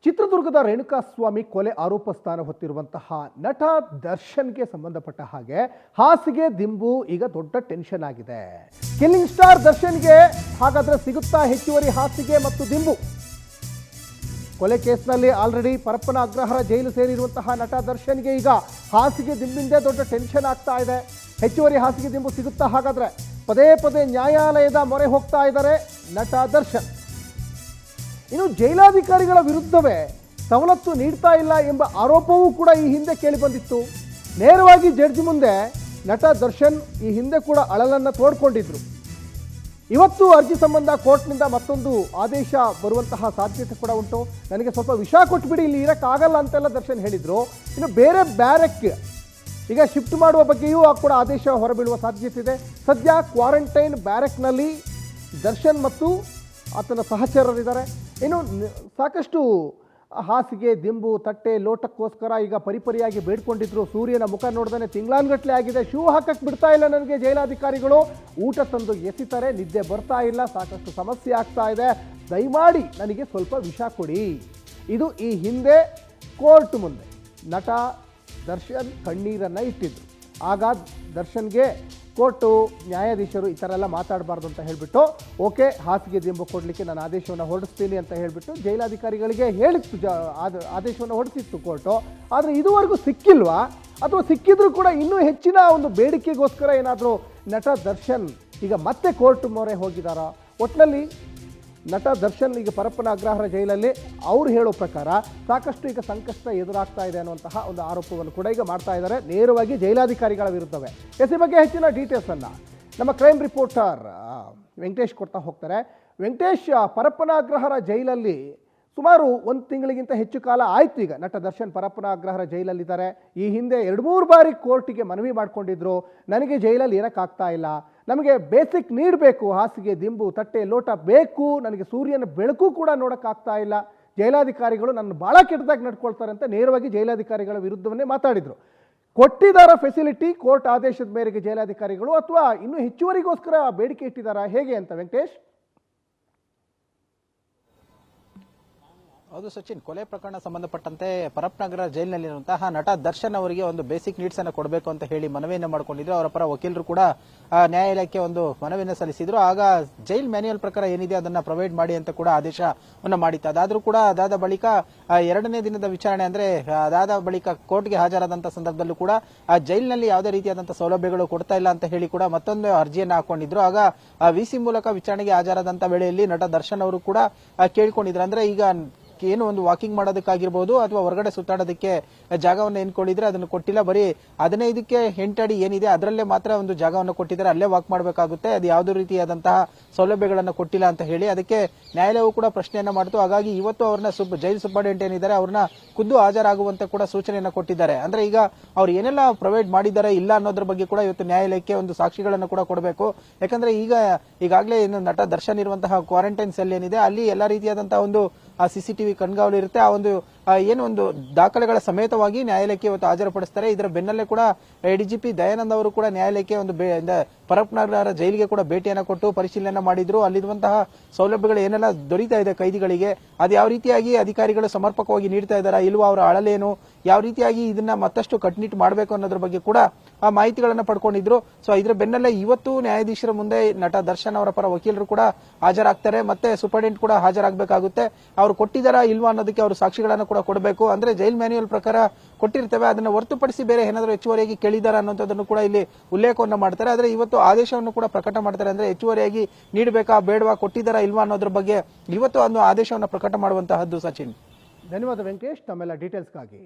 ಚಿತ್ರದುರ್ಗದ ರೇಣುಕಾಸ್ವಾಮಿ ಕೊಲೆ ಆರೋಪ ಸ್ಥಾನ ಹೊತ್ತಿರುವಂತಹ ನಟ ದರ್ಶನ್ಗೆ ಸಂಬಂಧಪಟ್ಟ ಹಾಗೆ ಹಾಸಿಗೆ ದಿಂಬು ಈಗ ದೊಡ್ಡ ಟೆನ್ಷನ್ ಆಗಿದೆ. ಕಿಲ್ಲಿಂಗ್ ಸ್ಟಾರ್ ದರ್ಶನ್ಗೆ ಹಾಗಾದ್ರೆ ಸಿಗುತ್ತಾ ಹೆಚ್ಚುವರಿ ಹಾಸಿಗೆ ಮತ್ತು ದಿಂಬು? ಕೊಲೆ ಕೇಸ್ನಲ್ಲಿ ಆಲ್ರೆಡಿ ಪರಪ್ಪನ ಅಗ್ರಹಾರ ಜೈಲು ಸೇರಿರುವಂತಹ ನಟ ದರ್ಶನ್ಗೆ ಈಗ ಹಾಸಿಗೆ ದಿಂಬಿಂದೇ ದೊಡ್ಡ ಟೆನ್ಷನ್ ಆಗ್ತಾ ಇದೆ. ಹೆಚ್ಚುವರಿ ಹಾಸಿಗೆ ದಿಂಬು ಸಿಗುತ್ತಾ? ಹಾಗಾದ್ರೆ ಪದೇ ಪದೇ ನ್ಯಾಯಾಲಯದ ಮೊರೆ ಹೋಗ್ತಾ ಇದ್ದಾರೆ ನಟ ದರ್ಶನ್. ಇನ್ನು ಜೈಲಾಧಿಕಾರಿಗಳ ವಿರುದ್ಧವೇ ಸವಲತ್ತು ನೀಡ್ತಾ ಇಲ್ಲ ಎಂಬ ಆರೋಪವೂ ಕೂಡ ಈ ಹಿಂದೆ ಕೇಳಿ ಬಂದಿತ್ತು. ನೇರವಾಗಿ ಜಡ್ಜ್ ಮುಂದೆ ನಟ ದರ್ಶನ್ ಈ ಹಿಂದೆ ಕೂಡ ಅಳಲನ್ನು ತೋಡ್ಕೊಂಡಿದ್ರು. ಇವತ್ತು ಅರ್ಜಿ ಸಂಬಂಧ ಕೋರ್ಟ್ನಿಂದ ಮತ್ತೊಂದು ಆದೇಶ ಬರುವಂತಹ ಸಾಧ್ಯತೆ ಕೂಡ ಉಂಟು. ನನಗೆ ಸ್ವಲ್ಪ ವಿಷ ಕೊಟ್ಬಿಡಿ, ಇಲ್ಲಿ ಇರೋಕ್ಕಾಗಲ್ಲ ಅಂತೆಲ್ಲ ದರ್ಶನ್ ಹೇಳಿದ್ರು. ಇನ್ನು ಬೇರೆ ಬ್ಯಾರಕ್ ಈಗ ಶಿಫ್ಟ್ ಮಾಡುವ ಬಗ್ಗೆಯೂ ಕೂಡ ಆದೇಶ ಹೊರಬೀಳುವ ಸಾಧ್ಯತೆ ಇದೆ. ಸದ್ಯ ಕ್ವಾರಂಟೈನ್ ಬ್ಯಾರಕ್ನಲ್ಲಿ ದರ್ಶನ್ ಮತ್ತು ಆತನ ಸಹಚರರಿದ್ದಾರೆ. ಇನ್ನು ಸಾಕಷ್ಟು ಹಾಸಿಗೆ ದಿಂಬು ತಟ್ಟೆ ಲೋಟಕ್ಕೋಸ್ಕರ ಈಗ ಪರಿಪರಿಯಾಗಿ ಬೇಡ್ಕೊಂಡಿದ್ರು. ಸೂರ್ಯನ ಮುಖ ನೋಡ್ದೇ ತಿಂಗಳಾನ್ಗಟ್ಲೆ ಆಗಿದೆ, ಶೂ ಹಾಕಕ್ಕೆ ಬಿಡ್ತಾ ಇಲ್ಲ ನನಗೆ ಜೈಲಾಧಿಕಾರಿಗಳು, ಊಟ ತಂದು ಎಸಿತಾರೆ, ನಿದ್ದೆ ಬರ್ತಾ ಇಲ್ಲ, ಸಾಕಷ್ಟು ಸಮಸ್ಯೆ ಆಗ್ತಾ ಇದೆ, ದಯಮಾಡಿ ನನಗೆ ಸ್ವಲ್ಪ ವಿಷ ಕೊಡಿ. ಇದು ಈ ಹಿಂದೆ ಕೋರ್ಟ್ ಮುಂದೆ ನಟ ದರ್ಶನ್ ಕಣ್ಣೀರನ್ನು ಇಟ್ಟಿದ್ರು. ಆಗ ದರ್ಶನ್ಗೆ ಕೋರ್ಟು ನ್ಯಾಯಾಧೀಶರು ಈ ಥರ ಎಲ್ಲ ಮಾತಾಡಬಾರ್ದು ಅಂತ ಹೇಳಿಬಿಟ್ಟು ಓಕೆ ಹಾಸಿಗೆ ದಿಂಬು ಕೊಡಲಿಕ್ಕೆ ನಾನು ಆದೇಶವನ್ನು ಹೊರಡಿಸ್ತೀನಿ ಅಂತ ಹೇಳಿಬಿಟ್ಟು ಜೈಲಾಧಿಕಾರಿಗಳಿಗೆ ಹೇಳಿತ್ತು, ಆದೇಶವನ್ನು ಹೊರಡಿಸಿತ್ತು ಕೋರ್ಟು. ಆದರೆ ಇದುವರೆಗೂ ಸಿಕ್ಕಿಲ್ವಾ, ಅಥವಾ ಸಿಕ್ಕಿದ್ರೂ ಕೂಡ ಇನ್ನೂ ಹೆಚ್ಚಿನ ಒಂದು ಬೇಡಿಕೆಗೋಸ್ಕರ ಏನಾದರೂ ನಟ ದರ್ಶನ್ ಈಗ ಮತ್ತೆ ಕೋರ್ಟ್ ಮೊರೆ ಹೋಗಿದ್ದಾರಾ? ಒಟ್ಟಿನಲ್ಲಿ ನಟ ದರ್ಶನ್ ಈಗ ಪರಪ್ಪನ ಅಗ್ರಹಾರ ಜೈಲಲ್ಲಿ ಅವ್ರು ಹೇಳೋ ಪ್ರಕಾರ ಸಾಕಷ್ಟು ಈಗ ಸಂಕಷ್ಟ ಎದುರಾಗ್ತಾ ಇದೆ ಅನ್ನುವಂತಹ ಒಂದು ಆರೋಪವನ್ನು ಕೂಡ ಈಗ ಮಾಡ್ತಾ ಇದ್ದಾರೆ ನೇರವಾಗಿ ಜೈಲಾಧಿಕಾರಿಗಳ ವಿರುದ್ಧವೇ. ಈ ಬಗ್ಗೆ ಹೆಚ್ಚಿನ ಡೀಟೇಲ್ಸನ್ನು ನಮ್ಮ ಕ್ರೈಮ್ ರಿಪೋರ್ಟರ್ ವೆಂಕಟೇಶ್ ಕೊಡ್ತಾ ಹೋಗ್ತಾರೆ. ವೆಂಕಟೇಶ್, ಪರಪ್ಪನ ಅಗ್ರಹಾರ ಜೈಲಲ್ಲಿ ಸುಮಾರು 1 ತಿಂಗಳಿಗಿಂತ ಹೆಚ್ಚು ಕಾಲ ಆಯಿತು ಈಗ ನಟ ದರ್ಶನ್ ಪರಪ್ಪನ ಅಗ್ರಹಾರ ಜೈಲಲ್ಲಿದ್ದಾರೆ. ಈ ಹಿಂದೆ 2-3 ಬಾರಿ ಕೋರ್ಟಿಗೆ ಮನವಿ ಮಾಡಿಕೊಂಡಿದ್ರು, ನನಗೆ ಜೈಲಲ್ಲಿ ಇರೋಕ್ಕಾಗ್ತಾ ಇಲ್ಲ, ನಮಗೆ ಬೇಸಿಕ್ ನೀಡ್ ಬೇಕು, ಹಾಸಿಗೆ ದಿಂಬು ತಟ್ಟೆ ಲೋಟ ಬೇಕು, ನನಗೆ ಸೂರ್ಯನ ಬೆಳಕು ಕೂಡ ನೋಡೋಕ್ಕಾಗ್ತಾ ಇಲ್ಲ, ಜೈಲಾಧಿಕಾರಿಗಳು ನನ್ನ ಭಾಳ ಕೆಟ್ಟದಾಗಿ ನಡ್ಕೊಳ್ತಾರೆ ಅಂತ ನೇರವಾಗಿ ಜೈಲಾಧಿಕಾರಿಗಳ ವಿರುದ್ಧವನ್ನೇ ಮಾತಾಡಿದರು. ಕೊಟ್ಟಿದ್ದಾರ ಫೆಸಿಲಿಟಿ ಕೋರ್ಟ್ ಆದೇಶದ ಮೇರೆಗೆ ಜೈಲಾಧಿಕಾರಿಗಳು, ಅಥವಾ ಇನ್ನೂ ಹೆಚ್ಚುವರಿಗೋಸ್ಕರ ಬೇಡಿಕೆ ಇಟ್ಟಿದ್ದಾರಾ, ಹೇಗೆ ಅಂತ ವೆಂಕಟೇಶ್? ಹೌದು ಸಚಿನ್, ಕೊಲೆ ಪ್ರಕರಣ ಸಂಬಂಧಪಟ್ಟಂತೆ ಪರಪ್ಪನಗರ ಜೈಲಿನಲ್ಲಿರುವಂತಹ ನಟ ದರ್ಶನ್ ಅವರಿಗೆ ಒಂದು ಬೇಸಿಕ್ ನೀಡ್ಸ್ ಅನ್ನು ಕೊಡಬೇಕು ಅಂತ ಹೇಳಿ ಮನವಿಯನ್ನು ಮಾಡಿಕೊಂಡಿದ್ರು. ಅವರ ಪರ ವಕೀಲರು ಕೂಡ ನ್ಯಾಯಾಲಯಕ್ಕೆ ಒಂದು ಮನವಿಯನ್ನು ಸಲ್ಲಿಸಿದ್ರು. ಆಗ ಜೈಲ್ ಮ್ಯಾನ್ಯುಯಲ್ ಪ್ರಕಾರ ಏನಿದೆ ಅದನ್ನ ಪ್ರೊವೈಡ್ ಮಾಡಿ ಅಂತ ಕೂಡ ಆದೇಶವನ್ನು ಮಾಡಿತ್ತು. ಅದಾದ್ರೂ ಕೂಡ ಅದಾದ ಬಳಿಕ 2ನೇ ದಿನದ ವಿಚಾರಣೆ ಅಂದ್ರೆ ಅದಾದ ಬಳಿಕ ಕೋರ್ಟ್ಗೆ ಹಾಜರಾದಂತಹ ಸಂದರ್ಭದಲ್ಲೂ ಕೂಡ ಆ ಜೈಲಿನಲ್ಲಿ ಯಾವುದೇ ರೀತಿಯಾದಂತಹ ಸೌಲಭ್ಯಗಳು ಕೊಡ್ತಾ ಇಲ್ಲ ಅಂತ ಹೇಳಿ ಕೂಡ ಮತ್ತೊಂದು ಅರ್ಜಿಯನ್ನು ಹಾಕೊಂಡಿದ್ರು. ಆಗ ವಿಸಿ ಮೂಲಕ ವಿಚಾರಣೆಗೆ ಹಾಜರಾದಂತಹ ವೇಳೆಯಲ್ಲಿ ನಟ ದರ್ಶನ್ ಅವರು ಕೂಡ ಕೇಳಿಕೊಂಡಿದ್ರು. ಅಂದ್ರೆ ಈಗ ಏನು ಒಂದು ವಾಕಿಂಗ್ ಮಾಡೋದಕ್ಕಾಗಿರ್ಬೋದು ಅಥವಾ ಹೊರಗಡೆ ಸುತ್ತಾಡೋದಕ್ಕೆ ಜಾಗವನ್ನು ಏನ್ಕೊಂಡಿದ್ರೆ ಅದನ್ನು ಕೊಟ್ಟಿಲ್ಲ, ಬರೀ 15 ಅಡಿ ಏನಿದೆ ಅದರಲ್ಲೇ ಮಾತ್ರ ಒಂದು ಜಾಗವನ್ನು ಕೊಟ್ಟಿದ್ದಾರೆ, ಅಲ್ಲೇ ವಾಕ್ ಮಾಡಬೇಕಾಗುತ್ತೆ, ಅದು ಯಾವುದೇ ರೀತಿಯಾದಂತಹ ಸೌಲಭ್ಯಗಳನ್ನು ಕೊಟ್ಟಿಲ್ಲ ಅಂತ ಹೇಳಿ ಅದಕ್ಕೆ ನ್ಯಾಯಾಲಯವು ಕೂಡ ಪ್ರಶ್ನೆಯನ್ನ ಮಾಡಿತು. ಹಾಗಾಗಿ ಇವತ್ತು ಅವ್ರನ್ನ ಜೈಲ್ ಸೂಪರ್ಡೆಂಟ್ ಏನಿದ್ದಾರೆ ಅವ್ರನ್ನ ಖುದ್ದು ಹಾಜರಾಗುವಂತೆ ಕೂಡ ಸೂಚನೆಯನ್ನು ಕೊಟ್ಟಿದ್ದಾರೆ. ಅಂದ್ರೆ ಈಗ ಅವ್ರು ಏನೆಲ್ಲ ಪ್ರೊವೈಡ್ ಮಾಡಿದ್ದಾರೆ ಇಲ್ಲ ಅನ್ನೋದ್ರ ಬಗ್ಗೆ ಕೂಡ ಇವತ್ತು ನ್ಯಾಯಾಲಯಕ್ಕೆ ಒಂದು ಸಾಕ್ಷಿಗಳನ್ನು ಕೂಡ ಕೊಡಬೇಕು. ಯಾಕಂದ್ರೆ ಈಗಾಗಲೇ ಏನು ನಟ ದರ್ಶನ್ ಇರುವಂತಹ ಕ್ವಾರಂಟೈನ್ ಸೆಲ್ ಏನಿದೆ ಅಲ್ಲಿ ಎಲ್ಲಾ ರೀತಿಯಾದಂತಹ ಒಂದು ಸಿಸಿಟಿವಿ ಕಣ್ಗಾವಲು ಇರುತ್ತೆ. ಆ ಒಂದು ಏನು ಒಂದು ದಾಖಲೆಗಳ ಸಮೇತವಾಗಿ ನ್ಯಾಯಾಲಯಕ್ಕೆ ಇವತ್ತು ಹಾಜರುಪಡಿಸ್ತಾರೆ. ಇದರ ಬೆನ್ನಲ್ಲೇ ಕೂಡ ಎಡಿಜಿಪಿ ದಯಾನಂದ್ ಅವರು ಕೂಡ ನ್ಯಾಯಾಲಯಕ್ಕೆ ಒಂದು ಪರಪ್ಪನಗರ ಜೈಲಿಗೆ ಕೂಡ ಭೇಟಿಯನ್ನು ಕೊಟ್ಟು ಪರಿಶೀಲನೆ ಮಾಡಿದ್ರು. ಅಲ್ಲಿರುವಂತಹ ಸೌಲಭ್ಯಗಳು ಏನೆಲ್ಲ ದೊರೀತಾ ಇದೆ ಕೈದಿಗಳಿಗೆ, ಅದು ಯಾವ ರೀತಿಯಾಗಿ ಅಧಿಕಾರಿಗಳು ಸಮರ್ಪಕವಾಗಿ ನೀಡ್ತಾ ಇದ್ದಾರಾ ಇಲ್ವಾ, ಅವರ ಅಳಲೇನು, ಯಾವ ರೀತಿಯಾಗಿ ಇದನ್ನ ಮತ್ತಷ್ಟು ಕಟ್ನಿಟ್ಟು ಮಾಡಬೇಕು ಅನ್ನೋದ್ರ ಬಗ್ಗೆ ಕೂಡ ಆ ಮಾಹಿತಿಗಳನ್ನ ಪಡ್ಕೊಂಡಿದ್ರು. ಸೊ ಇದರ ಬೆನ್ನಲ್ಲೇ ಇವತ್ತು ನ್ಯಾಯಾಧೀಶರ ಮುಂದೆ ನಟ ದರ್ಶನ್ ಅವರ ಪರ ವಕೀಲರು ಕೂಡ ಹಾಜರಾಗ್ತಾರೆ, ಮತ್ತೆ ಸೂಪರ್ಡೆಂಟ್ ಕೂಡ ಹಾಜರಾಗಬೇಕಾಗುತ್ತೆ. ಅವರು ಕೊಟ್ಟಿದ್ದಾರಾ ಇಲ್ವಾ ಅನ್ನೋದಕ್ಕೆ ಅವರು ಸಾಕ್ಷಿಗಳನ್ನು ಕೂಡ ಕೊಡಬೇಕು. ಅಂದ್ರೆ ಜೈಲ್ ಮ್ಯಾನ್ಯುಯಲ್ ಪ್ರಕಾರ ಕೊಟ್ಟಿರ್ತೇವೆ, ಅದನ್ನ ಹೊರತುಪಡಿಸಿ ಬೇರೆ ಏನಾದರೂ ಹೆಚ್ಚುವರಿಯಾಗಿ ಕೇಳಿದಾರ ಅನ್ನೋದನ್ನು ಕೂಡ ಇಲ್ಲಿ ಉಲ್ಲೇಖವನ್ನು ಮಾಡ್ತಾರೆ. ಆದ್ರೆ ಇವತ್ತು ಆದೇಶವನ್ನು ಕೂಡ ಪ್ರಕಟ ಮಾಡ್ತಾರೆ. ಅಂದ್ರೆ ಹೆಚ್ಚುವರಿಯಾಗಿ ನೀಡಬೇಕಾ ಬೇಡವಾ, ಕೊಟ್ಟಿದ್ದಾರಾ ಇಲ್ವಾ ಅನ್ನೋದ್ರ ಬಗ್ಗೆ ಇವತ್ತು ಒಂದು ಆದೇಶವನ್ನು ಪ್ರಕಟ ಮಾಡುವಂತಹದ್ದು. ಸಚಿನ್, ಧನ್ಯವಾದ ವೆಂಕಟೇಶ್ ತಮ್ಮೆಲ್ಲ ಡೀಟೇಲ್ಸ್ಗಾಗಿ.